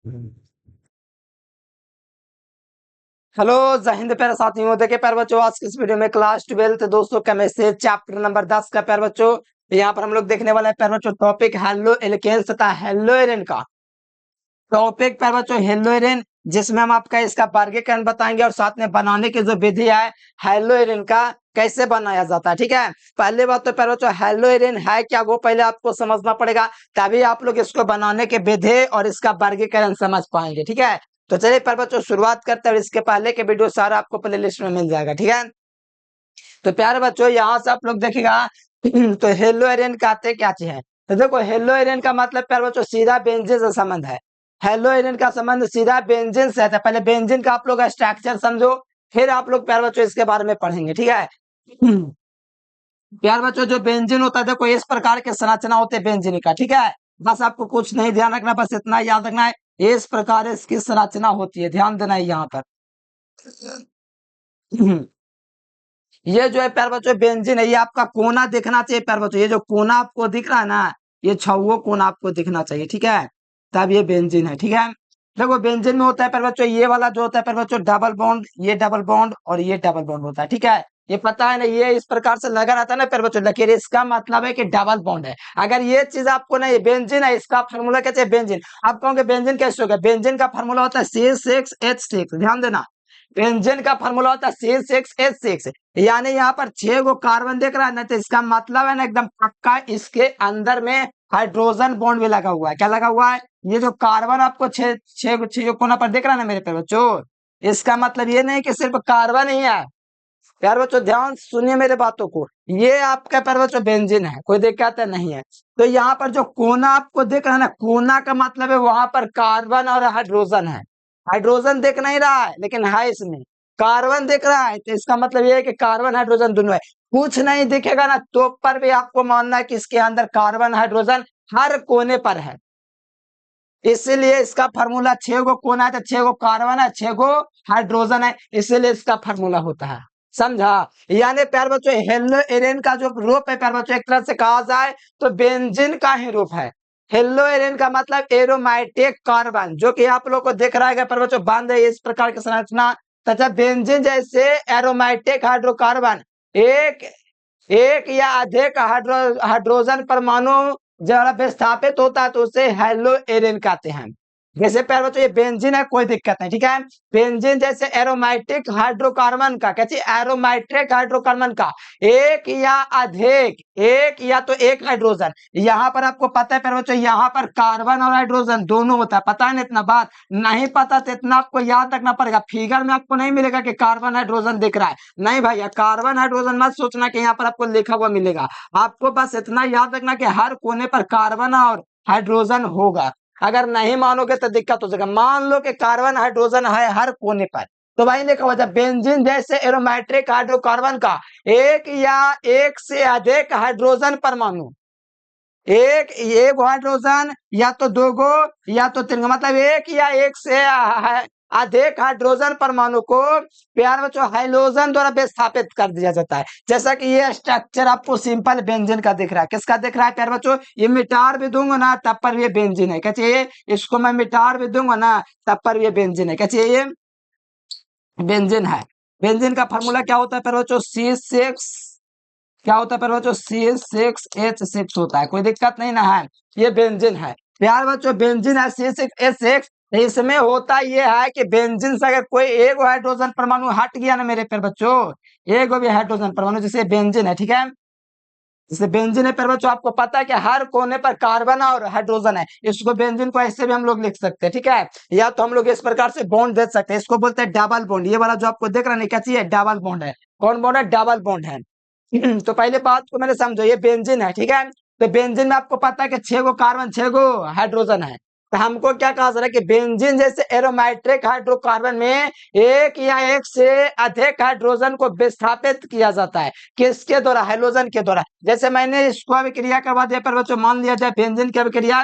Hello जय हिंद प्यारे साथियों। देखिए प्यारे बच्चों, आज की इस वीडियो में क्लास 12 दोस्तों केमिस्ट्री चैप्टर नंबर 10 का प्यारे बच्चों यहाँ पर हम लोग देखने वाले हैं प्यारे बच्चों टॉपिक हेलो एल्केन्स तथा हेलो एरेन का टॉपिक प्यारे बच्चों हेलो एरेन, जिसमें हम आपका इसका वर्गीकरण बताएंगे और साथ में बनाने की जो विधि है हेलो एरेन का कैसे बनाया जाता है। ठीक है, पहले बात तो प्यारे बच्चों हेलो एरेन है क्या वो पहले आपको समझना पड़ेगा, तभी आप लोग इसको बनाने के विधि और इसका वर्गीकरण समझ पाएंगे। ठीक है, तो चलिए पर बच्चों शुरुआत करते हैं और इसके पहले के वीडियो सारा आपको प्ले लिस्ट में मिल जाएगा। ठीक है, तो प्यारे बच्चों यहाँ से आप लोग देखेगा तो हेलो एरियन कहते क्या चीज है। तो देखो हेलो एरियन का मतलब प्यारे बच्चों सीधा बेंजीन से संबंध है। हेलो एरियन का संबंध सीधा बेंजीन से है। पहले बेंजीन का आप लोग स्ट्रक्चर समझो, फिर आप लोग प्यारे बच्चों इसके बारे में पढ़ेंगे। ठीक है प्यार बच्चों, जो बेंजीन होता है देखो इस प्रकार के संरचना होते हैं बेंजीन का। ठीक है, बस आपको कुछ नहीं ध्यान रखना, बस इतना याद रखना है इस प्रकार इसकी संरचना होती है, ध्यान देना है यहाँ पर। ये जो है प्यार बच्चों बेंजीन है, ये आपका कोना दिखना चाहिए प्यार बच्चों। ये जो कोना आपको दिख रहा है ना, ये छवो कोना आपको दिखना चाहिए। ठीक है, तब ये बेंजीन है। ठीक है, देखो बेंजीन में होता है प्यार बच्चों ये वाला जो होता है प्यार बच्चों डबल बॉन्ड, ये डबल बॉन्ड और ये डबल बॉन्ड होता है। ठीक है, ये पता है ना, ये इस प्रकार से लगा रहता है ना प्यार बच्चों लकीर, इसका मतलब है कि डबल बॉन्ड है। अगर ये चीज आपको ना, ये बेंजीन है, इसका फार्मूला कैसे बेंजीन, आप कहोगे बेंजीन कैसे होगा, बेंजीन का फार्मूला होता है C6H6। ध्यान देना, बेंजीन का फार्मूला होता है C6H6, यानी यहाँ पर 6 गो कार्बन देख रहा है ना, तो इसका मतलब है ना एकदम पक्का इसके अंदर में हाइड्रोजन बॉन्ड भी लगा हुआ है। क्या लगा हुआ है, ये जो कार्बन आपको छह कोना पर देख रहा है ना मेरे पे बच्चों, इसका मतलब ये नहीं कि सिर्फ कार्बन ही है। प्यार बच्चों ध्यान सुनिए मेरे बातों को, ये आपका प्यार बच्चों बेंजीन है, कोई दिक्कत नहीं है। तो यहाँ पर जो कोना आपको देख रहा है ना, कोना का मतलब है वहां पर कार्बन और हाइड्रोजन है। हाइड्रोजन देख नहीं रहा है लेकिन है इसमें, कार्बन देख रहा है, तो इसका मतलब ये है कि कार्बन हाइड्रोजन दोनों है। कुछ नहीं दिखेगा ना तो पर भी आपको मानना है कि इसके अंदर कार्बन हाइड्रोजन हर कोने पर है। इसीलिए इसका फार्मूला 6 गो कोना है तो 6 गो कार्बन है, 6 गो हाइड्रोजन है, इसीलिए इसका फार्मूला होता है। समझा, यानी प्यार बच्चों हेलो एरेन का जो रूप है प्यार बच्चों एक तरह से कहा जाए तो बेंजीन का ही रूप है। हेलो एरेन का मतलब एरोमेटिक कार्बन, जो कि आप लोग को दिख रहा है प्यार बच्चों बांध है इस प्रकार की संरचना, तथा बेंजीन जैसे एरोमेटिक हाइड्रोकार्बन एक एक या अधिक हाइड्रोजन परमाणु जब विस्थापित होता है तो उसे हेलो एरेन कहते हैं। जैसे प्यारे बच्चों ये बेंजीन है, कोई दिक्कत नहीं। ठीक है, बेंजीन जैसे एरोमेटिक हाइड्रोकार्बन का, कैसे एरोमेटिक हाइड्रोकार्बन का एक या अधिक, एक या तो एक हाइड्रोजन, यहाँ पर आपको पता है प्यारे बच्चों यहाँ पर कार्बन और हाइड्रोजन दोनों होता है। पता है ना, इतना बात नहीं पता तो इतना आपको याद रखना पड़ेगा। फिगर में आपको नहीं मिलेगा कि कार्बन हाइड्रोजन दिख रहा है, नहीं भैया, कार्बन हाइड्रोजन मत सोचना कि यहाँ पर आपको लिखा हुआ मिलेगा। आपको बस इतना याद रखना कि हर कोने पर कार्बन और हाइड्रोजन होगा। अगर नहीं मानोगे तो दिक्कत हो जाएगा। मान लो कि कार्बन हाइड्रोजन है हर कोने पर, तो भाई लिखा हुआ जब बेंजीन जैसे एरोमेट्रिक हाइड्रोकार्बन का एक या एक से अधिक हाइड्रोजन परमाणु, एक हाइड्रोजन या तो दो गो या तो तीन गो, मतलब एक या एक से अधिक हाइड्रोजन परमाणु को प्यार बच्चों हाइड्रोजन द्वारा विस्थापित कर दिया जाता है। जैसा कि ये स्ट्रक्चर आपको सिंपल बेंजीन का दिख रहा है, किसका दिख रहा है प्यार बच्चों, ये मिटार भी दूंगा ना तब पर ये बेंजीन है। क्या चाहिए, इसको मैं मिटार भी दूंगा ना तब पर ये बेंजीन है। क्या चाहिए, ये बेंजीन है। बेंजीन का फार्मूला क्या होता है प्यार बच्चों, C6, क्या होता है प्यार बच्चों, C6H6 होता है, कोई दिक्कत नहीं ना है। ये बेंजीन है प्यार बच्चों, बेंजीन है C6H6। इसमें होता ये है कि बेंजीन से अगर कोई एक हाइड्रोजन परमाणु हट गया ना मेरे प्यार बच्चों, एक भी हाइड्रोजन परमाणु, जैसे बेंजीन है। ठीक है, जैसे बेंजीन है प्यार बच्चों, आपको पता है कि हर कोने पर कार्बन और हाइड्रोजन है, इसको बेंजीन को ऐसे भी हम लोग लिख सकते हैं। ठीक है, या तो हम लोग इस प्रकार से बॉन्ड दे सकते हैं, इसको बोलते हैं डबल बॉन्ड। ये वाला जो आपको देख रहा है क्या चाहिए, डबल बॉन्ड है। कौन बॉन्ड है, डबल बॉन्ड है। तो पहले बात को मैंने समझो, ये बेंजीन है। ठीक है, तो बेंजीन में आपको पता है कि 6 गो कार्बन 6 गो हाइड्रोजन है, तो हमको क्या कहा जा रहा है कि बेंजीन जैसे एरोमेट्रिक हाइड्रोकार्बन में एक या एक से अधिक हाइड्रोजन को विस्थापित किया जाता है, किसके द्वारा, हाइड्रोजन के द्वारा। जैसे मैंने इसको अभिक्रिया करवा दिया पर बच्चों, मान लिया जाए बेंजीन की अभिक्रिया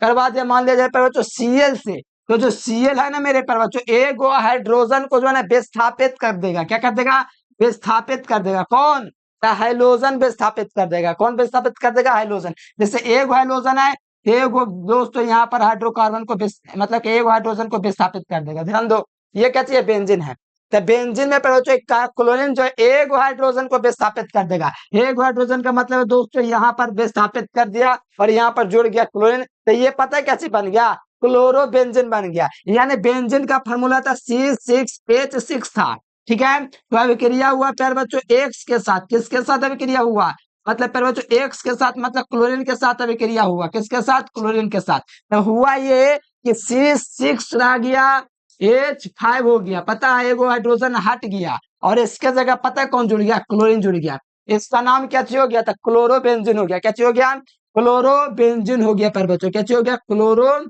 करवा दिया, मान लिया जाए पर बच्चों Cl से, तो जो Cl है ना मेरे पर बच्चों, एक गो हाइड्रोजन को जो है ना विस्थापित कर देगा। क्या कर देगा, विस्थापित कर देगा। कौन, हाइड्रोजन विस्थापित कर देगा। कौन विस्थापित कर देगा, हाइड्रोजन। जैसे एक हाइड्रोजन है एगो दोस्तों यहाँ पर हाइड्रोकार्बन को मतलब कि एगो हाइड्रोजन को विस्थापित कर देगा। ध्यान दो, ये क्या चीज बेंजीन है। तो बेंजीन में पहले क्लोरीन जो है एगो हाइड्रोजन को विस्थापित कर देगा। एगो हाइड्रोजन का मतलब है दोस्तों यहाँ पर विस्थापित कर दिया और यहाँ पर जुड़ गया क्लोरीन, तो ये पता है कैसे बन गया, क्लोरोबेंजीन बन गया। यानी बेंजीन का फॉर्मूला था C6H6 था। ठीक है, तो अभिक्रिया हुआ प्यारे बच्चों एक्स के साथ। किसके साथ अभिक्रिया हुआ, मतलब प्यारे बच्चों एक्स के साथ, मतलब क्लोरीन के साथ अभिक्रिया हुआ। किसके साथ, क्लोरीन के साथ। तो हुआ ये कि C6 रह गया, H5 हो गया। पता है एगो हाइड्रोजन हट गया और इसके जगह पता है कौन जुड़ गया, क्लोरीन जुड़ गया। इसका नाम क्या हो गया था, क्लोरोबेंजीन हो गया। क्या हो गया, क्लोरोबेंजीन हो गया। प्यारे बच्चों क्या हो गया, क्लोरोबेंजीन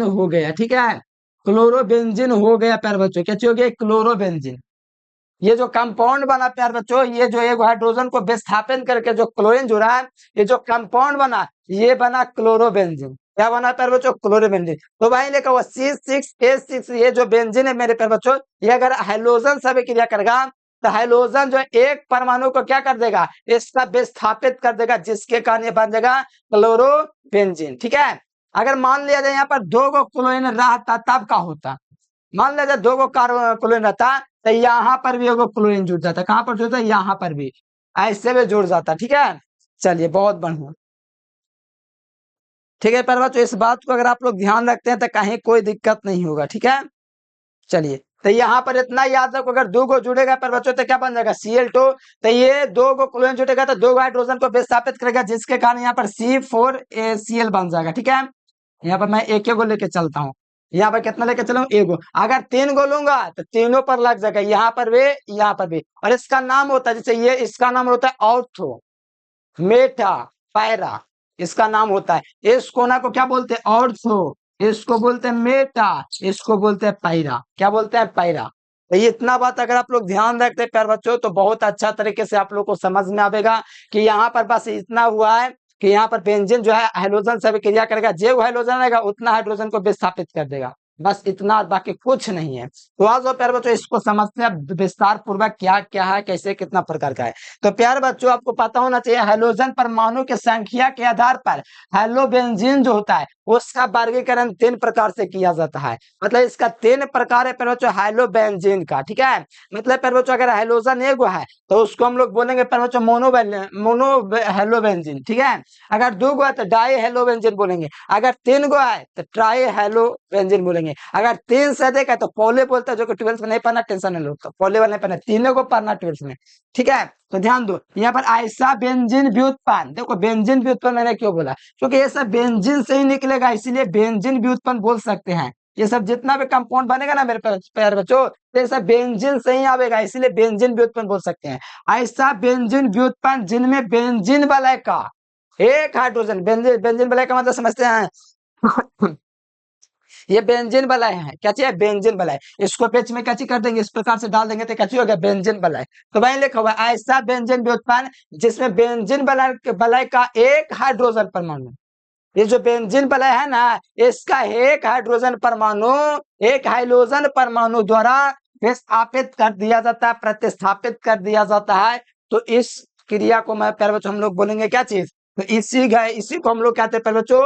हो गया। ठीक है, क्लोरोबेंजीन हो गया प्यारे बच्चों। क्या हो गया, क्लोरोबेंजीन। ये जो कंपाउंड बना प्यार बच्चों, ये जो एक हाइड्रोजन को विस्थापन करके जो क्लोरीन जुड़ा है, ये जो कंपाउंड बना, ये बना क्लोरोबेंजीन। क्या बना प्यार बच्चों, क्लोरोबेंजीन। तो भाई लिखा हुआ C6H6, ये जो बेंजीन है मेरे प्यार बच्चों, ये अगर हाइड्रोजन से क्रिया करेगा तो हाइड्रोजन जो एक परमाणु को क्या कर देगा, इसका विस्थापित कर देगा, जिसके कारण ये बन जाएगा क्लोरोबेंजीन। ठीक है, अगर मान लिया जाए यहाँ पर दो गो क्लोरीन रहता तब का होता, मान लिया जाए दो गो क्लोरीन रहता तो यहाँ पर भी एगो क्लोरीन जुड़ जाता। कहां पर जुड़ता है, यहाँ पर भी, ऐसे भी जुड़ जाता। ठीक है, चलिए बहुत बढ़िया। ठीक है पर बच्चों, इस बात को अगर आप लोग ध्यान रखते हैं तो कहीं कोई दिक्कत नहीं होगा। ठीक है, चलिए तो यहाँ पर इतना याद रखो, अगर दो गो जुड़ेगा पर बच्चों तो क्या बन जाएगा, Cl2। तो ये दो गो क्लोरीन जुड़ेगा तो दो हाइड्रोजन को विस्थापित करेगा, जिसके कारण यहाँ पर C4Cl बन जाएगा। ठीक है, यहाँ पर मैं एक गो लेके चलता हूँ। यहाँ पर कितना लेके चलूं, एगो। अगर तीन गो लूंगा तो तीनों पर लग जाएगा, यहाँ पर भी, यहाँ पर भी। और इसका नाम होता है, जैसे ये इसका नाम होता है ऑर्थो मेटा पैरा, इसका नाम होता है। इस कोना को क्या बोलते हैं, ऑर्थो। इसको बोलते हैं मेटा, इसको बोलते हैं पैरा। क्या बोलते हैं, पैरा। तो ये इतना बात अगर आप लोग ध्यान रखते हैं प्यार बच्चों, तो बहुत अच्छा तरीके से आप लोग को समझ में आएगा कि यहाँ पर बस इतना हुआ है कि यहाँ पर बेंजीन जो है हाइड्रोजन से क्रिया करेगा, जो हाइड्रोजन रहेगा उतना हाइड्रोजन को विस्थापित कर देगा। बस इतना, बाकी कुछ नहीं है। तो आज प्यार बच्चों इसको समझते हैं विस्तार पूर्वक, क्या क्या है, कैसे, कितना प्रकार का है। तो प्यार बच्चों आपको पता होना चाहिए, हाइड्रोजन परमाणु की संख्या के आधार पर हाइड्रोबेंजीन जो होता है उसका वर्गीकरण तीन प्रकार से किया जाता है। मतलब इसका तीन प्रकार है प्यार बच्चों हाइड्रोबेंजीन का। ठीक है, मतलब प्यार बच्चों अगर हाइड्रोजन एक है तो उसको हम लोग बोलेंगे प्यार बच्चों मोनो हाइड्रोबेंजीन। ठीक है, अगर दो गो है तो डाई हाइड्रोबेंजीन बोलेंगे। अगर तीन गो है तो ट्राई हाइड्रोबेंजीन बोलेंगे। अगर तीन से अधिक है तो पॉली बोलते हैं, जो कि 12th में नहीं पढ़ना, टेंशन नहीं लो, तो पॉली वाले नहीं पढ़ना, तीनों को पढ़ना 12th में। ठीक है, तो ध्यान दो, यहाँ पर ऐसा बेंजीन व्युत्पन्न, देखो बेंजीन व्युत्पन्न मैंने क्यों बोला, क्योंकि ये सब बेंजीन से ही निकलेगा, इसीलिए बेंजीन व्युत्पन्न बोल सकते हैं। ये सब जितना भी कंपाउंड बनेगा ना मेरे प्यारे बच्चों, तो ये सब बेंजीन से ही आवेगा, इसीलिए बेंजीन व्युत्पन्न बोल सकते हैं। ऐसा बेंजीन व्युत्पन्न जिनमें बेंजीन वलय का एक हाइड्रोजन, बेंजीन वलय का मतलब समझते हैं ये बेंजीन वलय है। क्या चाहिए, बेंजीन वलय। इसको पेज में कैची कर देंगे, इस प्रकार से डाल देंगे तो कैची हो गया, बेंजीन वलय। तो वही लिखा हुआ ऐसा बेंजीन व्युत्पन्न जिसमें बेंजीन वलय का एक हाइड्रोजन परमाणु, ये जो बेंजीन वलय है ना, इसका एक हाइड्रोजन परमाणु, एक हाइड्रोजन परमाणु द्वारा विस्थापित कर दिया जाता है, प्रतिस्थापित कर दिया जाता है। तो इस क्रिया को मैं प्यारे बच्चों हम लोग बोलेंगे क्या चीज, तो इसी को हम लोग कहते हैं प्यारे बच्चों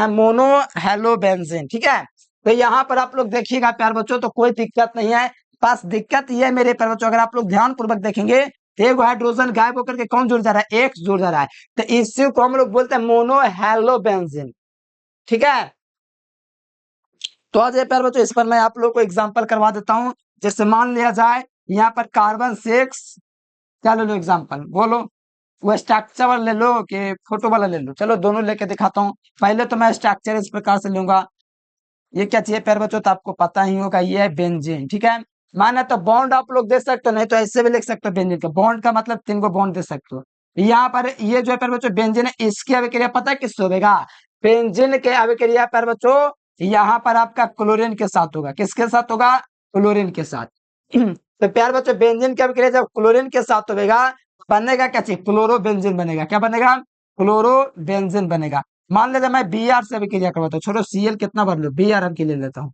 मोनो हेलोबेंजीन। ठीक है, तो यहाँ पर आप लोग देखिएगा प्यारे बच्चों, तो कोई दिक्कत नहीं है। बस दिक्कत ये है मेरे प्यारे बच्चों, अगर आप लोग ध्यान पूर्वक देखेंगे, एक हाइड्रोजन गायब होकर के कौन जुड़ जा रहा है, एक जुड़ जा रहा है। तो इसी को हम लोग बोलते हैं मोनो हेलोबेंजीन। ठीक है, तो आज प्यारे बच्चों इस पर मैं आप लोग को एग्जांपल करवा देता हूं। जैसे मान लिया जाए यहाँ पर कार्बन 6, क्या ले लो एग्जांपल, बोलो, वो स्ट्रक्चर वाला ले लो कि फोटो वाला ले लो, चलो दोनों लेके दिखाता हूँ। पहले तो मैं स्ट्रक्चर इस प्रकार से लूंगा। ये क्या चाहिए प्यारे बच्चों, तो आपको पता ही होगा, ये है बेंजीन। ठीक है, माना तो बॉन्ड आप लोग दे सकते हो, नहीं तो ऐसे भी लिख सकते हो बेंजीन का बॉन्ड का मतलब 3 गो बॉन्ड दे सकते हो। यहाँ पर ये जो है प्यारे बच्चों बेंजीन है, इसकी अभिक्रिया पता है किससे होगा, बेंजीन के अभिक्रिया प्यारे बच्चों यहाँ पर आपका क्लोरीन के साथ होगा। किसके साथ होगा, क्लोरीन के साथ। तो प्यारे बच्चों बेंजीन की अभिक्रिया जब क्लोरीन के साथ होगा, बनेगा क्या चीज, क्लोरोबेंजीन बनेगा। क्या बनेगा, क्लोरोबेंजीन बनेगा। मान लेते मैं Br से अभिक्रिया करवाता हूँ, छोड़ो Cl कितना भर लो, Br हम की ले लेता हूँ।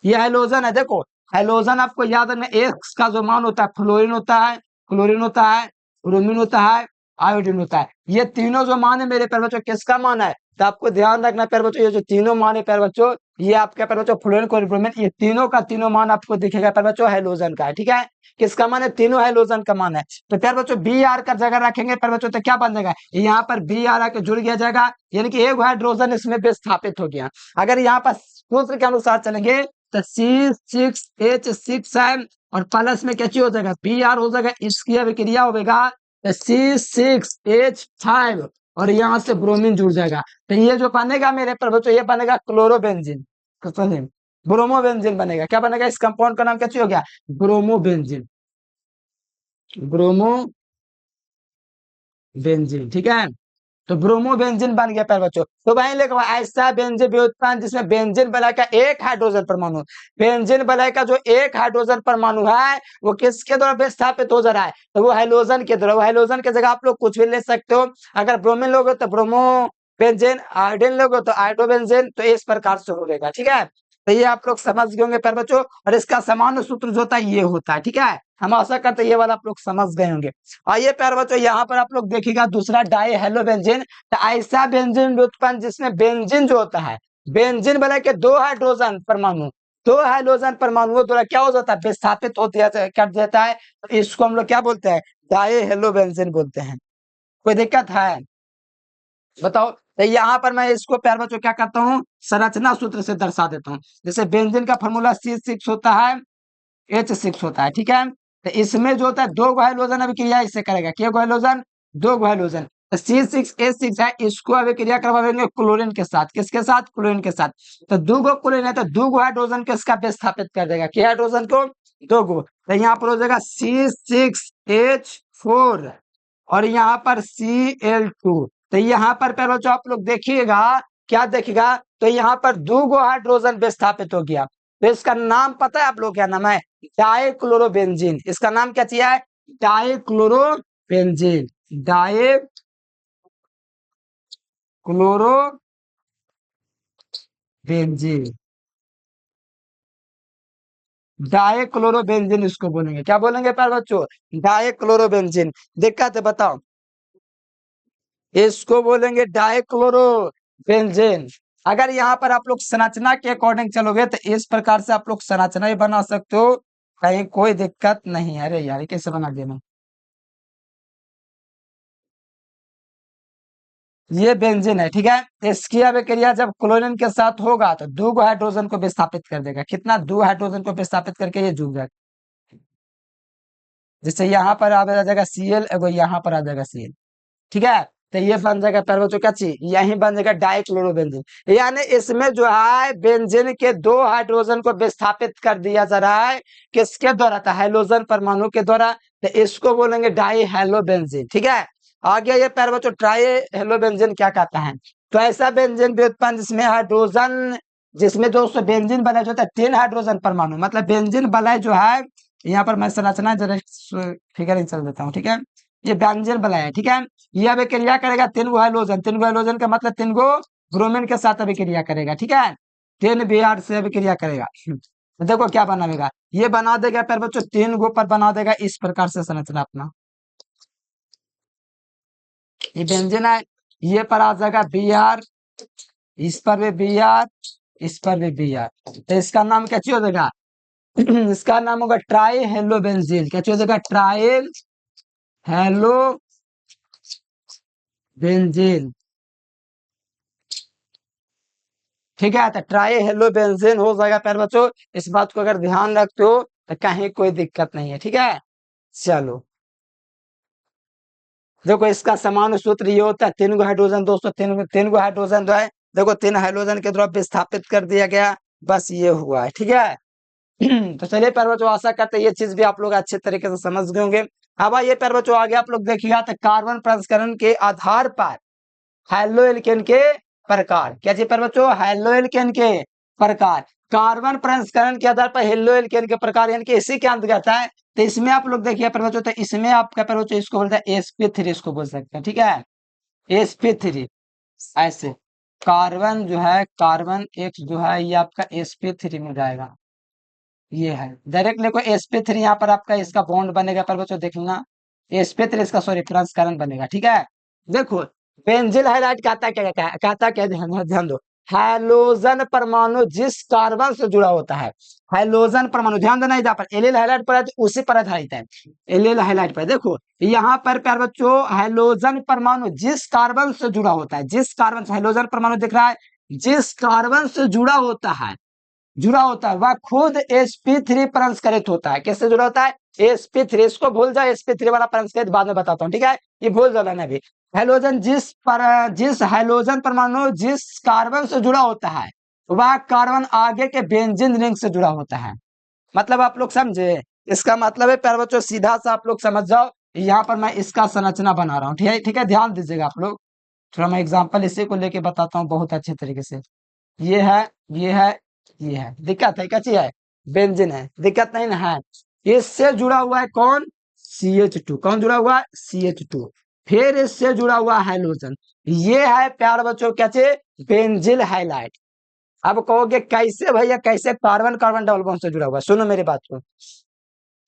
ये हाइड्रोजन है, देखो हाइड्रोजन आपको याद है, एक्स का जो मान होता है फ्लोरीन होता है, क्लोरीन होता है, ब्रोमीन होता है, आयोडीन होता है। ये तीनों जो मान है मेरे प्यारे बच्चों किसका मान है, तो आपको ध्यान रखना प्यारे बच्चों, ये जो तीनों मान है प्यारे बच्चों, ये आपके प्यारे बच्चों फ्लोरीन क्लोरीब्रोमीन, ये तीनों का तीनों मान आपको दिखेगा प्यारे बच्चों हैलोजन का है। ठीक है, किसका मान है, तीनों हैलोजन का मान है। तो प्यारे बच्चों बी आर का जगह रखेंगे प्यारे बच्चों, तो क्या बन जाएगा, यहाँ पर बी आर आके जुड़ गया जाएगा, यानी कि एक हाइड्रोजन इसमें विस्थापित हो गया। अगर यहाँ पर सूत्र के अनुसार चलेंगे तो C6H6 है, और प्लस में क्या हो जाएगा, बी आर हो जाएगा, इसकी अभिक्रिया होगा C6H5, और यहाँ से ब्रोमीन जुड़ जाएगा। तो ये जो बनेगा मेरे पर बच्चों, ये बनेगा क्लोरोबेंजीन, ब्रोमोबेंजीन बनेगा। क्या बनेगा, इस कंपाउंड का नाम क्या हो गया, ब्रोमोबेंजीन, ब्रोमोबेंजीन। ठीक है, तो ब्रोमोबेंजीन बन गया प्यारे बच्चों। तो वहीं लिखा ऐसा बेंजीन व्युत्पन्न जिसमें बेंजीन वलय का एक हाइड्रोजन परमाणु, बेंजीन वलय का जो एक हाइड्रोजन परमाणु है वो किसके द्वारा विस्थापित हो जा रहा है, तो वो हाइड्रोजन के द्वारा। हाइड्रोजन की जगह आप लोग कुछ भी ले सकते हो, अगर ब्रोमीन लोगे तो ब्रोमो बेंजीन, आयोडीन लोगे तो आयोडोबेंजीन, तो इस प्रकार से हो जाएगा। ठीक है, तो ये आप लोग समझ गए होंगे प्यारे बच्चों, और इसका सामान्य सूत्र जो होता है ये होता है। ठीक है, हम आशा करते हैं ये वाला आप लोग समझ गए होंगे। आइए प्यारे बच्चों, यहाँ पर आप लोग देखिएगा दूसरा डाई हेलोबेंजीन, तो ऐसा बेंजीन उत्पन्न जिसमें बेंजीन जो होता है, बेंजीन वलय के दो हाइड्रोजन परमाणु, दो हाइड्रोजन परमाणुओं द्वारा क्या हो जाता है, विस्थापित होती है, कर देता है, तो इसको हम लोग क्या बोलते हैं, डाई हेलोबेंजीन बोलते हैं। कोई दिक्कत है, बताओ। तो यहाँ पर मैं इसको प्यारे बच्चों क्या करता हूँ, संरचना सूत्र से दर्शा देता हूँ। जैसे बेंजीन का फॉर्मूला C6 होता है, H6 होता है। ठीक है, तो इसमें जो होता है दो हाइड्रोजन अभिक्रिया इससे करेगा, क्या हाइड्रोजन, दो हाइड्रोजन। C6H6 है, इसको अभिक्रिया करवाएंगे क्लोरीन के साथ, किसके साथ, क्लोरीन के साथ। तो दो गो क्लोरीन है, तो दो गो हाइड्रोजन को इसका विस्थापित कर देगा, क्या हाइड्रोजन को, दो गो। तो यहाँ पर हो जाएगा C6H4, और यहाँ पर Cl2। तो यहाँ पर पहले जो आप लोग देखिएगा, क्या देखिएगा, तो यहाँ पर दो गो हाइड्रोजन विस्थापित हो गया। तो इसका नाम पता है आप लोग, क्या नाम है, डाइक्लोरोबेंजीन। इसका नाम क्या चाहिए है, डाइक्लोरोबेंजीन, डाइक्लोरोबेंजीन, डाइक्लोरोबेंजीन इसको बोलेंगे, क्या बोलेंगे प्यारे बच्चों, डाइक्लोरोबेंजीन। दिक्कत है बताओ, इसको बोलेंगे डाइक्लोरोबेंजीन। अगर यहाँ पर आप लोग संरचना के अकॉर्डिंग चलोगे तो इस प्रकार से आप लोग संरचना ही बना सकते हो, कहीं कोई दिक्कत नहीं है। अरे यार ये कैसे बना दिया मैं, ये बेंजीन है। ठीक है, इसकी अभिक्रिया जब क्लोरीन के साथ होगा तो दो हाइड्रोजन को विस्थापित कर देगा, कितना, दो हाइड्रोजन को विस्थापित करके ये जुड़ जाएगा। जैसे यहाँ पर आ जाएगा Cl, एगो यहाँ पर आ जाएगा Cl। ठीक है, तो ये बन जाएगा प्यारे बच्चों क्या चीज, यही बन जाएगा डाइक्लोरोबेंजीन। यानी इसमें जो है बेंजीन के दो हाइड्रोजन को विस्थापित कर दिया जा रहा है, किसके द्वारा, था हाइड्रोजन परमाणु के द्वारा, तो इसको बोलेंगे डाई हेलोबेंजीन। ठीक है, आगे ये प्यारे बच्चों ट्राई हेलोबेंजीन क्या कहता है, तो ऐसा बेंजीन व्युत्पन्न जिसमें हाइड्रोजन, जिसमें दोस्तों बेंजीन वलय जो होता है तीन हाइड्रोजन परमाणु, मतलब बेंजीन वलय जो है, यहाँ पर मैं संरचना जरा फिगर चल देता हूँ। ठीक है, ये बेंजीन वलय है। ठीक है, ये अभिक्रिया करेगा तीन गो हाइड्रोजन, तीन गो हाइड्रोजन का मतलब तीन गो ब्रोमीन के साथ अभिक्रिया करेगा। ठीक है, तीन Br से अभिक्रिया करेगा। तो देखो क्या बनाएगा, ये बना देगा प्यारे बच्चों, तीन गो पर बना देगा इस प्रकार से संरचना अपना। ये बेंजीन है, ये पर आ जाएगा Br, इस पर भी Br, इस पर भी Br, तो इसका नाम क्या हो जाएगा, इसका नाम होगा ट्राई हेलोबेंजीन। क्या हो जाएगा, ट्राई हेलोबेंजीन। ठीक है, तो ट्राई हेलोबेंजीन हो जाएगा प्यारे बच्चों। इस बात को अगर ध्यान रखते हो तो कहीं कोई दिक्कत नहीं है। ठीक है, चलो देखो इसका समान सूत्र ये होता है, तीन गो हाइड्रोजन दोस्तों, तीन गो हाइड्रोजन जो है, देखो तीन हाइड्रोजन के द्वारा विस्थापित कर दिया गया, बस ये हुआ है। ठीक है, तो चलिए प्यारे बच्चों, आशा करते हैं ये चीज भी आप लोग अच्छे तरीके से समझ गए होंगे। अब आइए प्यारे बच्चों आगे आप लोग देखिएगा, तो कार्बन प्रसंस्करण के आधार पर हैलोएल्केन के प्रकार, क्या चीज पर बच्चों, हैलोएल्केन के प्रकार, कार्बन प्रसंस्करण के आधार पर हैलोएल्केन के प्रकार, यानी कि इसी के अंतर्गत है। तो इसमें आप लोग देखिए पर बच्चों, तो इसमें आप क्या पर बच्चों, इसको बोलते हैं sp3, इसको बोल सकते हैं। ठीक है, sp3 ऐसे, कार्बन जो है, कार्बन एक्स जो है ये आपका sp3 में जाएगा, ये है डायरेक्ट देखो sp3, यहाँ पर आपका इसका बॉन्ड बनेगा पर बच्चों देखना, sp3 इसका सॉरी प्रसंस्करण बनेगा, ठीक है। देखो बेंजिल हाइलाइट कहता क्या, ध्यान दो, हैलोजन परमाणु जिस कार्बन से जुड़ा होता है, हैलोजन परमाणु, ध्यान देना इधर पर एलिल हाइलाइट पर है तो उसी पर आधारित है, एलिल हाइलाइट पर। देखो यहाँ पर प्यारे बच्चों हैलोजन परमाणु जिस कार्बन से जुड़ा होता है, जिस कार्बन से हैलोजन परमाणु दिख रहा है, जिस कार्बन से जुड़ा होता है वह खुद sp3 प्रसंस्करित होता है। किससे जुड़ा होता है? sp3। इसको भूल जाओ, sp3 वाला प्रसंस्करित बाद में बताता हूँ, ठीक है, ये भूल जाओ ना भी। हैलोजन जिस हैलोजन परमाणु जिस कार्बन से जुड़ा होता है वह कार्बन आगे के बेंजीन रिंग से जुड़ा होता है। मतलब आप लोग समझे? इसका मतलब है प्यारे बच्चों सीधा सा आप लोग समझ जाओ, यहाँ पर मैं इसका संरचना बना रहा हूँ, ठीक है, ठीक है, ध्यान दीजिएगा आप लोग। थोड़ा मैं एग्जाम्पल इसी को लेके बताता हूँ बहुत अच्छे तरीके से। ये है, ये है, ये है, दिक्कत है क्या चीज है? बेंजीन है, दिक्कत नहीं ना है। इससे जुड़ा हुआ है कौन? CH2। कौन जुड़ा हुआ है? CH2। फिर इससे जुड़ा हुआ है हैलोजन। ये है प्यारे बच्चों क्या चीज? Benzyl highlight. अब कहोगे कैसे भैया, कैसे? कार्बन कार्बन डबल बॉन्ड से जुड़ा हुआ है। सुनो मेरी बात को,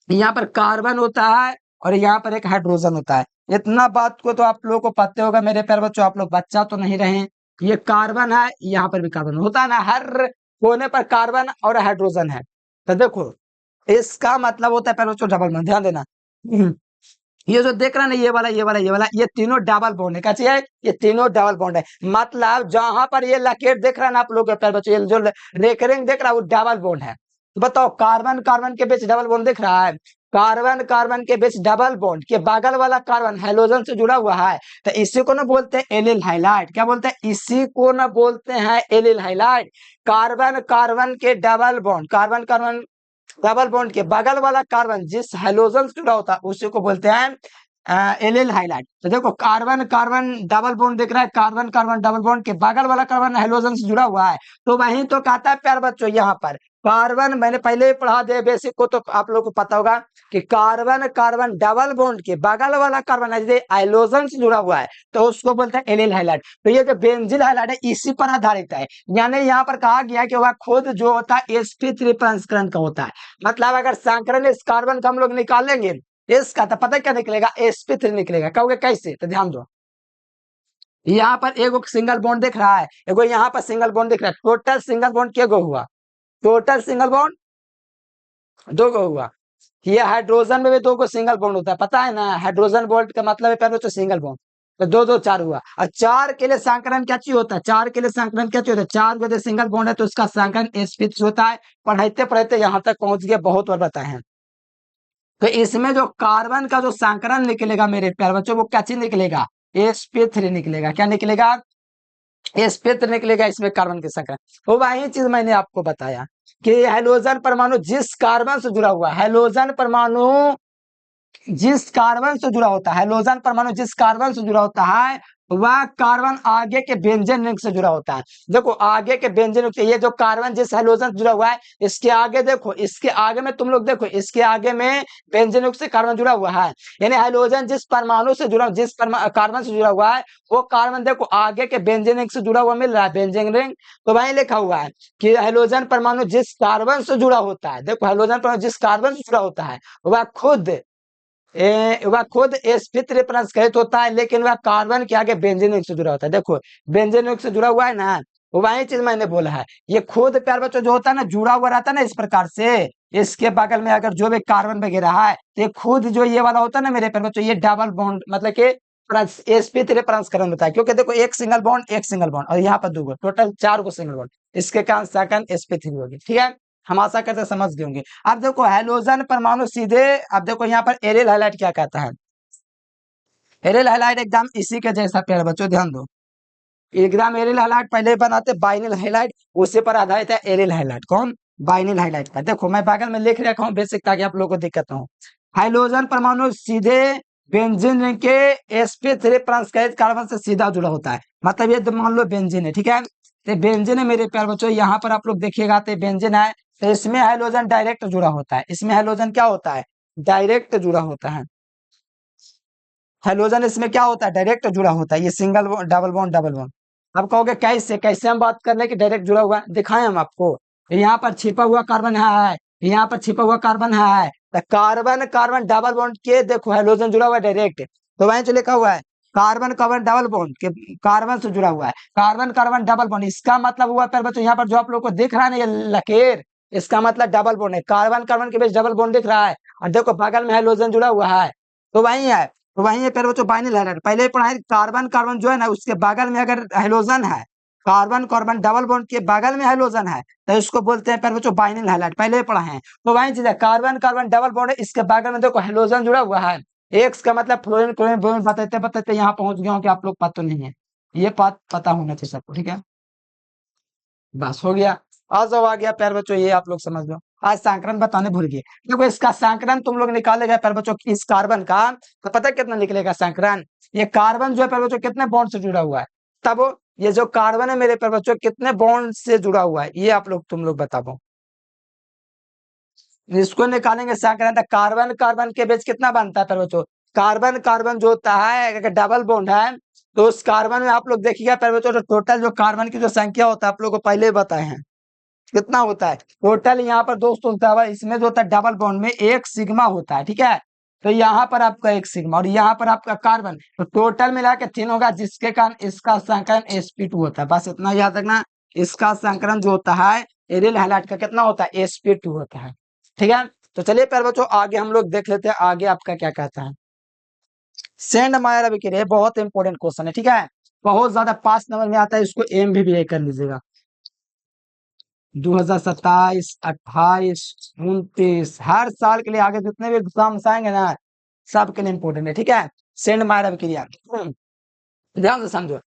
यहाँ पर कार्बन होता है और यहाँ पर एक हाइड्रोजन होता है। इतना बात को तो आप लोगों को पता होगा मेरे प्यारे बच्चों, आप लोग बच्चा तो नहीं रहे। ये कार्बन है, यहाँ पर भी कार्बन होता है ना, हर कोने पर कार्बन और हाइड्रोजन है। तो देखो इसका मतलब होता है प्यारे बच्चों डबल बॉन्ड, ध्यान देना। ये जो देख रहा है ना, ये वाला, ये वाला, ये वाला, ये तीनों डबल बॉन्ड है। क्या चाहिए? ये तीनों डबल बॉन्ड है। मतलब जहां पर ये लकीर देख रहा है ना आप लोग के प्यारे बच्चों, ये जो रेकरिंग देख रहा है वो डबल बॉन्ड है। तो बताओ कार्बन कार्बन के बीच डबल बॉन्ड दिख रहा है, कार्बन कार्बन के बीच डबल बॉन्ड के बगल वाला कार्बन हैलोजन से जुड़ा हुआ है, तो इसी को ना बोलते हैं एलिल हाइलाइट। क्या बोलते हैं? इसी को ना बोलते हैं एलिल हाइलाइट। कार्बन कार्बन के double bond, carbon carbon double bond के बगल वाला कार्बन जिस हैलोजन से जुड़ा होता है उसी को बोलते हैं एलिल हाइलाइट। तो देखो कार्बन कार्बन डबल बॉन्ड दिख रहा है, कार्बन कार्बन डबल बॉन्ड के बगल वाला कार्बन हैलोजन से जुड़ा हुआ है, तो वही तो कहता है प्यार बच्चों यहाँ पर कार्बन। मैंने पहले ही पढ़ा दिया बेसिक को, तो आप लोगों को पता होगा कि कार्बन कार्बन डबल बॉन्ड के बगल वाला कार्बन है हाइलोजन से जुड़ा हुआ है तो उसको बोलते हैं एलिल हाइलाइट। तो ये जो बेंजिल हाइलाइट है इसी पर आधारित है। यानी यहाँ पर कहा गया कि वह खुद जो होता है sp3 प्रसंस्करण का होता है। मतलब अगर संकरण इस कार्बन का हम लोग निकालेंगे इसका, तो पता क्या निकलेगा? sp3 निकलेगा। कहोगे कैसे? तो ध्यान दो, यहाँ पर एगो सिंगल बॉन्ड दिख रहा है, एगो यहाँ पर सिंगल बॉन्ड दिख रहा है, टोटल सिंगल बॉन्ड क्या गो हुआ? टोटल सिंगल बॉन्ड 2 गो हुआ। ये हाइड्रोजन में भी 2 को सिंगल बॉन्ड होता है, पता है ना? हाइड्रोजन बॉन्ड का मतलब है पहले तो सिंगल बॉन्ड, तो 2 2 4 हुआ। और 4 के लिए संकरण क्या चाहिए होता है? 4 के लिए संकरण क्या चाहिए होता है? 4 को सिंगल बॉन्ड है तो उसका संकरण sp3 होता है। पढ़ाते पढ़ाते यहाँ तक पहुंच गया, बहुत बार बताए हैं। तो इसमें जो कार्बन का जो संकरण निकलेगा मेरे प्यारे बच्चों, वो क्या चीज निकलेगा? sp3 निकलेगा। क्या निकलेगा? sp3 निकलेगा इसमें कार्बन के संकरण। तो वही चीज मैंने आपको बताया कि हैलोजन परमाणु जिस कार्बन से जुड़ा हुआ है, हैलोजन परमाणु जिस कार्बन से जुड़ा होता है, हैलोजन परमाणु जिस कार्बन से जुड़ा होता है वह कार्बन आगे के बेंजीन रिंग से जुड़ा होता है। देखो आगे के बेंजीन रिंग से, ये जो कार्बन जिस हैलोजन से जुड़ा हुआ है इसके आगे देखो, इसके आगे में तुम लोग देखो, इसके आगे में बेंजीन रिंग से कार्बन जुड़ा हुआ है। यानी हैलोजन जिस परमाणु से जुड़ा, जिस कार्बन से जुड़ा हुआ है वो कार्बन देखो आगे के बेंजीन रिंग से जुड़ा हुआ मिल रहा है, बेंजीन रिंग। तो वही लिखा हुआ है कि हैलोजन परमाणु जिस कार्बन से जुड़ा होता है, देखो हैलोजन परमाणु जिस कार्बन से जुड़ा होता है वह खुद sp3 प्रसंस्करित होता है, लेकिन वह कार्बन के आगे बेंजीन रिंग से जुड़ा होता है। देखो बेंजीन रिंग से जुड़ा हुआ है ना, वही चीज मैंने बोला है। ये खुद प्यार बच्चों जो होता है ना, जुड़ा हुआ रहता है ना इस प्रकार से, इसके बगल में अगर जो भी कार्बन वगैरह है तो ये खुद जो ये वाला होता है ना मेरे प्यार बच्चों, ये डबल बॉन्ड मतलब कि sp3 प्रसंस्करण होता है। क्योंकि देखो एक सिंगल बॉन्ड और यहाँ पर 2 टोटल 4 को सिंगल बॉन्ड, इसके कारण सेकंड sp3 होगी। ठीक है, हम आशा करते समझ गए होंगे। अब देखो हैलोजन परमाणु सीधे, अब देखो यहाँ पर एरियल हाइलाइट क्या कहता है? एरियल हाइलाइट एकदम इसी के जैसा प्यारे बच्चों, ध्यान दो, एकदम एरियल हाइलाइट पहले बनाते बाइनल हाइलाइट, उसी पर आधारित है एरियल हाइलाइट। कौन? बाइनल हाइलाइट का। देखो मैं बगल में लिख रखा हूँ बेसिक, ताकि आप लोगों को दिक्कत ना हो। हाइड्रोजन परमाणु सीधे बेंजीन रिंग के sp3 प्रसंस्करित कार्बन से सीधा जुड़ा होता है। मतलब ये मान लो बेंजीन है, ठीक है, तो बेंजीन है मेरे प्यारे बच्चों, यहाँ पर आप लोग देखिएगा तो बेंजीन है, तो इसमें हाइड्रोजन डायरेक्ट जुड़ा होता है। इसमें हाइड्रोजन क्या होता है? डायरेक्ट जुड़ा होता है। हाइड्रोजन इसमें क्या होता है? डायरेक्ट जुड़ा होता है। ये single double bond double bond. अब कहोगे कैसे, कैसे हम बात कर रहे हैं कि डायरेक्ट जुड़ा हुआ है? दिखाएं हम आपको। यहाँ पर छिपा हुआ कार्बन है, यहाँ पर छिपा हुआ कार्बन है, तो कार्बन कार्बन डबल बॉन्ड के देखो हाइड्रोजन जुड़ा हुआ है डायरेक्ट, तो वहीं जो लिखा हुआ है कार्बन कार्बन डबल बॉन्ड के कार्बन से जुड़ा हुआ है, कार्बन कार्बन डबल बॉन्ड, इसका मतलब हुआ प्यारे बच्चों यहाँ पर जो आप लोग को दिख रहा है ना ये लकीर, इसका मतलब डबल बॉन्ड है, कार्बन कार्बन के बीच डबल बॉन्ड दिख रहा है, और देखो बगल में हाइड्रोजन जुड़ा हुआ है, तो वही है, तो वही है प्यारे बच्चों बाइनल हाइड्राइड। पहले ही पढ़ा है कार्बन कार्बन जो है ना उसके बगल में अगर हाइड्रोजन है, कार्बन कार्बन डबल बॉन्ड के बगल में हाइड्रोजन है, तो इसको बोलते हैं प्यारे बच्चों बाइनल हाइड्राइड, पहले ही पढ़ा है। तो वही चीज है कार्बन कार्बन डबल बॉन्ड है, इसके बगल में देखो हाइड्रोजन जुड़ा हुआ है, एक्स का मतलब फ्लोरीन क्लोरीन ब्रोमीन, बताते बताते यहाँ पहुंच गया हूँ कि आप लोग पता नहीं है, ये बात पता होना चाहिए सबको, ठीक है, बस हो गया। आज जब आ गया प्यार बच्चों ये आप लोग समझ लो, आज संकरण बताने भूल गए, देखो इसका संकरण तुम लोग निकालेगा प्यार बच्चों इस कार्बन का, तो पता है कितना निकलेगा संकरण, ये कार्बन जो है प्यार बच्चों कितने बॉन्ड से जुड़ा हुआ है, तब ये जो कार्बन है मेरे प्यार बच्चों कितने बॉन्ड से जुड़ा हुआ है, ये आप लोग तुम लोग बताओ, इसको निकालेंगे संकरण, तो कार्बन कार्बन के बीच कितना बनता है प्यार बच्चों, कार्बन कार्बन जो होता है अगर डबल बॉन्ड है, तो उस कार्बन में आप लोग देखिएगा प्यार बच्चों तो टोटल जो कार्बन की जो संख्या होता है आप लोग को पहले ही बताए हैं कितना होता है टोटल, यहाँ पर दोस्तों होता है इसमें जो होता है डबल बॉन्ड में एक सिग्मा होता है, ठीक है, तो यहाँ पर आपका एक सिग्मा और यहाँ पर आपका कार्बन, तो टोटल मिला के 3 होगा, जिसके कारण इसका संकलन sp2 होता है, बस इतना याद रखना, इसका संकलन जो होता है एरियल हैलाइड का कितना होता है sp2 होता है, ठीक है। तो चलिए प्यारे बच्चों आगे हम लोग देख लेते हैं आगे आपका क्या कहता है, सेंड मायर अभिक्रिया बहुत इंपॉर्टेंट क्वेश्चन है, ठीक है, बहुत ज्यादा 5 नंबर में आता है, इसको एम भी कर लीजिएगा, 2027 28 29 हर साल के लिए आगे जितने भी एग्जाम आएंगे ना सबके लिए इंपॉर्टेंट है, ठीक है। सेंड मायर अभिक्रिया ध्यान से समझो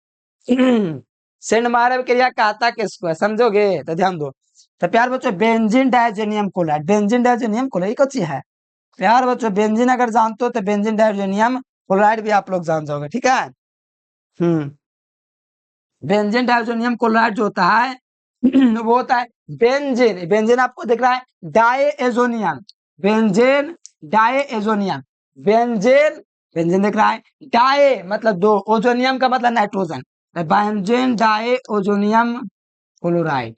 सेंड मायर अभिक्रिया कहता किसको है समझोगे, तो ध्यान दो, तो प्यार बच्चों बेंजीन डायजेनियम क्लोराइड, बेंजीन डायजेनियम क्लोराइड कौन सी है प्यार बच्चों, बेंजीन अगर जानते हो तो बेंजीन डायजेनियम क्लोराइड भी आप लोग जान जाओगे, ठीक है। बेंजीन डायजेनियम क्लोराइड जो होता है वो होता है बेंजीन, बेंजीन आपको दिख रहा है डायएजोनियम, बेंजीन डायएजोनियम, बेंजीन बेंजीन दिख रहा है, डाई मतलब दो, ओजोनियम का मतलब नाइट्रोजन, बेंजीन डायओजोनियम क्लोराइड,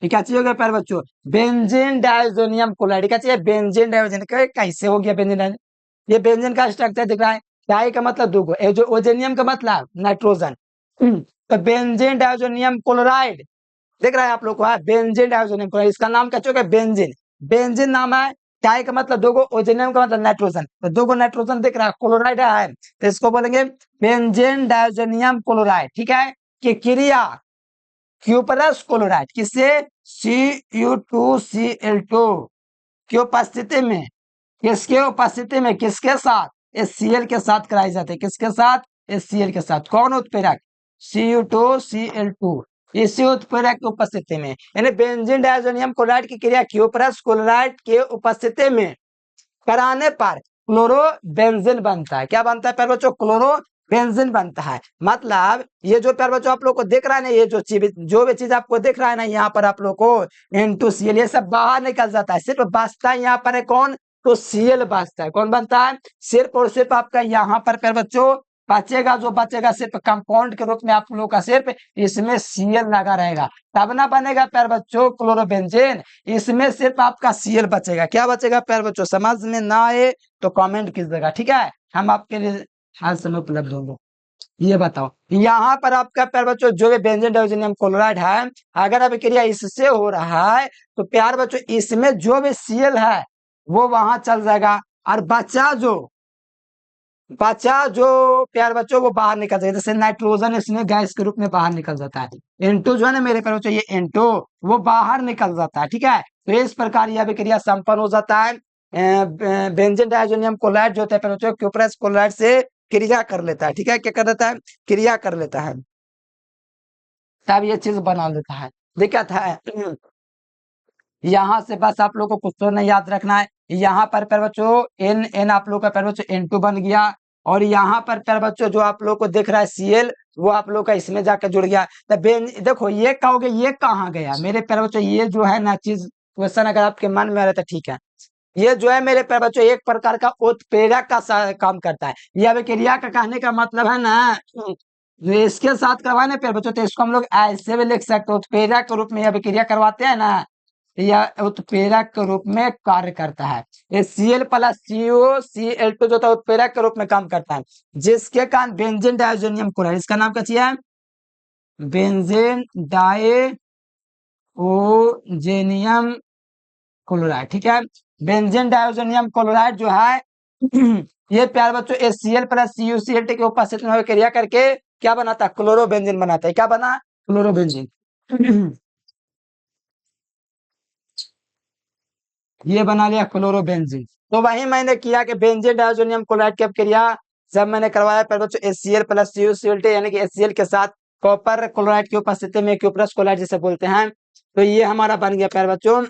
क्या चाहिए प्यारे बच्चों, बेंजीन डायजोनियम क्लोराइड, क्या चाहिए बेंजीन डायजोनियम, कैसे हो गया बेंजीन, ये बेंजीन का स्ट्रक्चर दिख रहा है, डाई का मतलब दो, ओजोनियम का मतलब नाइट्रोजन, तो बेंजीन डायजोनियम क्लोराइड दिख रहा है आप लोग को, बेंजीन डायजोनियम क्लोराइड, इसका नाम क्या चुका है बेंजीन, बेंजीन नाम है, डाई का मतलब दो, ओजोनियम का मतलब नाइट्रोजन, तो दो नाइट्रोजन दिख रहा है, क्लोराइड है, तो इसको बोलेंगे बेंजीन डायजोनियम क्लोराइड, ठीक है, कि क्रिया क्यूपरस क्लोराइड किससे Cu2Cl2 की उपस्थिति में, किसके उपस्थिति में किसके साथ HCl के साथ कराई जाती है, किसके साथ HCl के साथ, कौन उत्प्रेरक Cu2Cl2, इसी उत्प्रेरक की उपस्थिति में, यानी बेंजीन डायजोनियम क्लोराइड की क्रिया क्यूपरस क्लोराइड के उपस्थिति में कराने पर क्लोरोबेंजीन बनता है, क्या बनता है प्यारे बच्चों क्लोरो बेंजीन बनता है, मतलब ये जो प्यारे बच्चों आप लोग को दिख रहा है ना, ये जो भी चीज आपको दिख रहा है ना यहाँ पर आप लोग को N2Cl ये सब बाहर निकल जाता है, सिर्फ बचता है यहाँ पर है कौन, तो Cl बचता है, कौन बनता है, सिर्फ और सिर्फ आपका यहाँ पर प्यारे बच्चों बचेगा, जो बचेगा सिर्फ कंपाउंड के रूप में आप लोग का सिर्फ इसमें Cl लगा रहेगा, तब ना बनेगा प्यारे बच्चों क्लोरोबेंजीन, इसमें सिर्फ आपका Cl बचेगा, क्या बचेगा प्यारे बच्चों, समझ में ना आए तो कमेंट कीजिएगा, ठीक है, हम आपके लिए हर समय उपलब्ध होंगे। ये बताओ यहाँ पर आपका प्यार बच्चों जो भी बेंजीन डायजोनियम क्लोराइड है, अगर अभिक्रिया इससे हो रहा है तो प्यार बच्चों इसमें जो भी Cl है वो वहां चल जाएगा, और बचा जो प्यार बच्चों वो बाहर निकल जाएगा, जैसे नाइट्रोजन इसमें गैस के रूप में बाहर निकल जाता है, N2 जो है ना मेरे प्यार बच्चों ये N2 वो बाहर निकल जाता है, ठीक है, तो इस प्रकार यह अभिक्रिया संपन्न हो जाता है, बेंजीन डायजोनियम क्लोराइड जो होता है प्यार बच्चों क्यूपरस क्लोराइड से क्रिया कर लेता है, ठीक है, क्या कर लेता है क्रिया कर लेता है, तब ये चीज बना लेता है, दिक्कत है यहाँ से बस आप लोग को कुछ तो नहीं याद रखना है, यहाँ पर प्यारे बच्चों एन एन आप लोग का प्यारे बच्चों N2 बन गया, और यहाँ पर प्यारे बच्चों जो आप लोग को दिख रहा है Cl वो आप लोग का इसमें जाकर जुड़ गया, तो देखो ये कहोगे ये कहाँ गया मेरे प्यारे बच्चों, ये जो है ना चीज क्वेश्चन अगर आपके मन में आ रहा था ठीक है, ये जो है मेरे प्यारे बच्चों एक प्रकार का उत्प्रेरक का काम करता है, ये अभिक्रिया का कहने का मतलब है ना जो इसके साथ करवाने प्यारे बच्चों, तो इसको हम लोग ऐसे भी लिख सकते हैं उत्प्रेरक के रूप में अभिक्रिया करवाते हैं ना, यह उत्प्रेरक के रूप में कार्य करता है। ये Cl प्लस CuCl2 जो होता है उत्प्रेरक के रूप में काम करता है, जिसके कारण बेंजीन डाइजोनियम क्लोराइड, इसका नाम क्या चाहिए, बेंजीन डाइओजेनियम क्लोराइड। ठीक है, बेंजीन डाइओजेनियम क्लोराइड जो है ये प्यारे बच्चों HCl प्लस CuCl2 की उपस्थिति में क्रिया करके क्या बनाता है, क्लोरोबेंजीन बनाता है। क्या बना, क्लोरोबेंजीन। ये बना लिया क्लोरोबेंजीन। तो वही मैंने किया कि बेंजीन डाइओजेनियम क्लोराइड की क्रिया जब मैंने करवाया प्यारे बच्चों HCl प्लस CuCl2 यानी कि HCl के साथ कॉपर क्लोराइड की उपस्थिति में क्यूप्रस क्लोराइड जिसे बोलते हैं, तो ये हमारा बन गया प्यारे बच्चों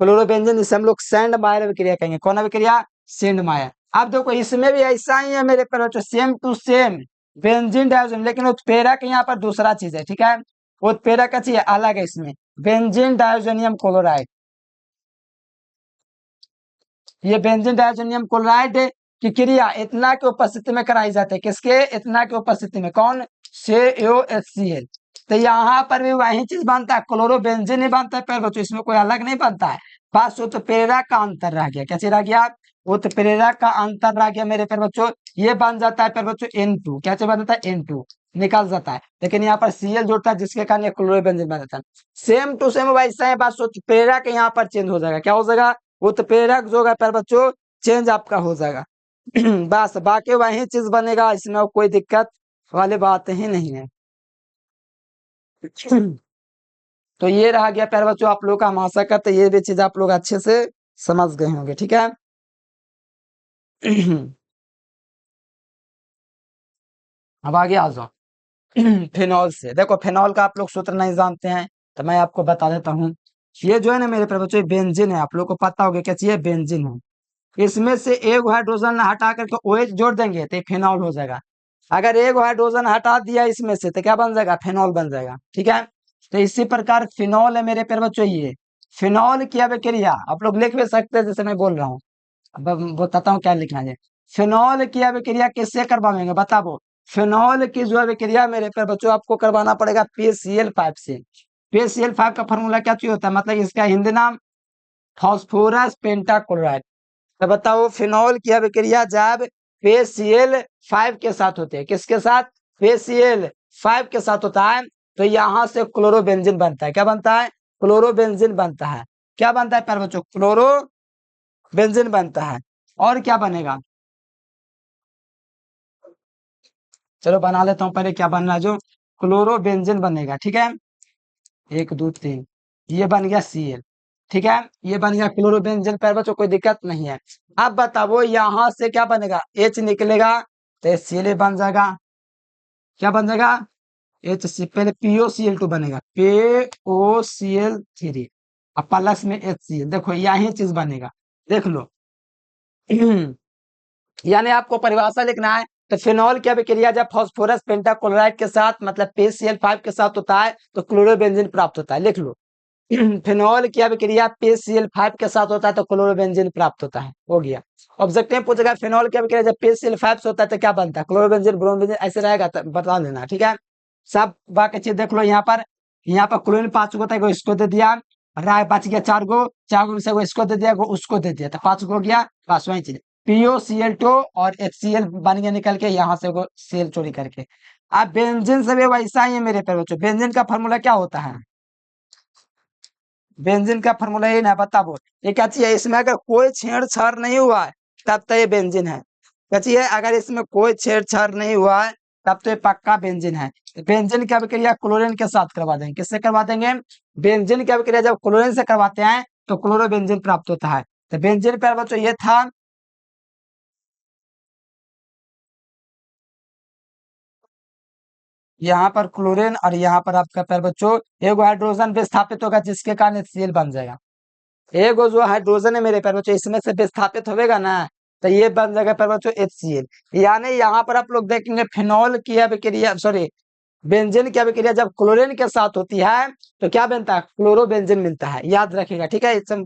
क्लोरोबेंजीन, जिसे हम लोग सैंड मायर अभिक्रिया कहेंगे। कौन अभिक्रिया, सेंड मायर। अब देखो इसमें भी ऐसा ही है मेरे प्यारे बच्चों, सेम टू सेम बेंजीन डाइओजेन, लेकिन उत्प्रेरक यहाँ पर दूसरा चीज है। ठीक है, उत्प्रेरक का चीज अलग है इसमें, बेंजीन डाइओजेनियम क्लोराइड। ये बेंजीन डाइओजेनियम क्लोराइड की क्रिया इतना की उपस्थिति में कराई जाती है। किसके, इतना की उपस्थिति में, कौन, CaOHCl। तो यहाँ पर भी वही चीज बनता है, क्लोरोबेंजीन ही बनता है प्यारे बच्चों, इसमें कोई अलग नहीं बनता है। बस उत्प्रेरक का अंतर रह गया। क्या चीज रह गया, उत्प्रेरक का अंतर रह गया मेरे प्यारे बच्चों। ये बन जाता है प्यारे बच्चों N2, क्या चीज बन जाता है, N2 निकल जाता है, लेकिन यहाँ पर Cl जुड़ता है जिसके कारण ये क्लोरोबेंजीन बन जाता है। सेम टू सेम वैसा है, बस उत्प्रेरक यहाँ पर चेंज हो जाएगा। क्या हो जाएगा, उत्प्रेरक जो है प्यारे बच्चों चेंज आपका हो जाएगा। बस बाकी वही चीज बनेगा, इसमें कोई दिक्कत वाली बात ही नहीं है। तो ये रहा गया प्यारे बच्चों आप लोग का, हम आशा करते ये भी चीज आप लोग अच्छे से समझ गए होंगे। ठीक है। अब आगे आ जाओ। फिनॉल से देखो, फिनॉल का आप लोग सूत्र नहीं जानते हैं तो मैं आपको बता देता हूँ। ये जो है ना मेरे प्यारे बच्चों बेंजीन है, आप लोग को पता होगा क्या चाहिए, बेंजीन है। इसमें से एक हाइड्रोजन हटा करके OH जोड़ देंगे तो फिनॉल हो जाएगा। अगर एक हाइड्रोजन हटा दिया इसमें से तो क्या बन जाएगा, फिनॉल बन जाएगा। ठीक है, तो इसी प्रकार फिनॉल है मेरे प्यारे बच्चों, ये फिनॉल की अभिक्रिया आप लोग लिख भी सकते हैं जैसे मैं बोल रहा हूँ। अब बताता हूँ क्या लिखना है। फिनॉल की अभिक्रिया किससे करवाएंगे बताओ, फिनॉल की जो अभिक्रिया मेरे प्यारे बच्चों आपको करवाना पड़ेगा PCl5 से। PCl5 का फॉर्मूला क्या चाहिए होता है, मतलब इसका हिंदी नाम फास्फोरस पेंटाक्लोराइड। तो बताओ फिनॉल की अभिक्रिया जब PCl5 के साथ होते हैं, किसके साथ, PCl5 के साथ होता है, तो यहां से क्लोरोबेंजीन बनता है। क्या बनता है, क्लोरोबेंजीन बनता है। क्या बनता है प्यारे बच्चों, क्लोरोबेंजीन बनता है। और क्या बनेगा, चलो बना लेता हूं पहले क्या बनना है, जो क्लोरोबेंजीन बनेगा। ठीक है, 1 2 3, ये बन गया Cl। ठीक है, ये बन गया क्लोरोबेंजीन प्यारे बच्चों, कोई दिक्कत नहीं है। अब बताओ यहां से क्या बनेगा, H निकलेगा तो HCl बन जाएगा। क्या बन जाएगा, H पहले POCl2 बनेगा, POCl3, अब प्लस में HCl। देखो यही चीज बनेगा, देख लो। यानी आपको परिभाषा लिखना है, तो फिनॉल की अभिक्रिया जब फास्फोरस पेंटाक्लोराइड के साथ मतलब PCl5 के साथ होता है तो क्लोरोबेंजीन प्राप्त होता है। लिख लो। फिनॉल की अभिक्रिया PCl5 के साथ होता है तो क्लोरोबेंजीन प्राप्त होता है। हो गया। ऑब्जेक्टिव पूछेगा फिनॉल की अभिक्रिया जब PCl5 से होता है तो क्या बनता है, क्लोरोबेंजीन ब्रोमोबेंजीन ऐसे रहेगा, तो बता देना। ठीक है, सब बाकी चीज देख लो। यहाँ पर क्लोरीन 5 गो था, इसको दे दिया, राय बच गया 4 गो, 4 गो में से इसको दे दिया, उसको दे दिया, तो 5 गो हो गया। बस वही चीज, POCl2 और HCl बन गया निकल के, यहाँ से सेल चोरी करके। अब बेंजीन से भी वैसा ही है मेरे प्यारे बच्चों। बेंजीन का फॉर्मूला क्या होता है, बेंजीन का फॉर्मूला ये ना बताओ, ये क्या चाहिए, इसमें अगर कोई छेड़छाड़ नहीं हुआ है तब तो ये बेंजीन है। क्या चाहिए, अगर इसमें कोई छेड़छाड़ नहीं हुआ है तब तो ये पक्का बेंजीन है। बेंजीन की अभिक्रिया क्लोरीन के साथ करवा देंगे, किससे करवा देंगे, बेंजीन की अभिक्रिया जब क्लोरीन से करवाते हैं तो क्लोरोबेंजीन प्राप्त होता है। तो बेंजीन प्यारे बच्चों ये था। यहाँ पर क्लोरीन और यहाँ पर आपका प्यारे बच्चों एक हाइड्रोजन विस्थापित होगा जिसके कारण HCl बन जाएगा। एक जो हाइड्रोजन है मेरे प्यारे बच्चों इसमें से विस्थापित होगा ना, तो ये बन जाएगा प्यारे बच्चों HCl। यानी यहाँ पर आप लोग देखेंगे फिनॉल की अभिक्रिया, सॉरी बेंजीन की अभिक्रिया जब क्लोरीन के साथ होती है तो क्या बनता है, क्लोरोबेंजीन मिलता है। याद रखिएगा। ठीक है, एकदम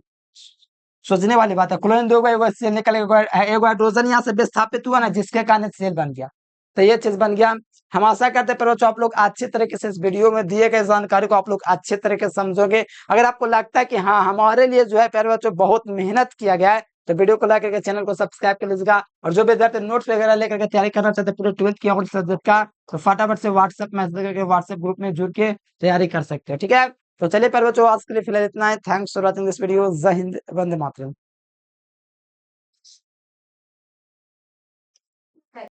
सोचने वाली बात है। क्लोरीन दो HCl निकलेगा, एक हाइड्रोजन यहाँ से विस्थापित हुआ ना जिसके कारण HCl बन गया, तो ये चीज बन गया। हम आशा करते हैं प्यारे बच्चों आप लोग अच्छे तरीके से इस वीडियो में दिए गए जानकारी को आप लोग अच्छे तरीके से समझोगे। अगर आपको लगता है कि हाँ हमारे लिए जो है प्यारे बच्चों बहुत मेहनत किया गया है, तो वीडियो को लाइक करके चैनल को सब्सक्राइब कर लीजिएगा। और जो विद्यार्थी नोट्स वगैरह लेकर के तैयारी करना चाहते हैं पूरे 12th की और सब्जेक्ट का, तो फटाफट से व्हाट्सएप मैसेज करके व्हाट्सएप ग्रुप में जुड़ के तैयारी कर सकते हैं। ठीक है, तो चलिए प्यारे बच्चों आज के लिए फिलहाल इतना है। Thanks for watching this video. जय हिंद, वंदे मातरम।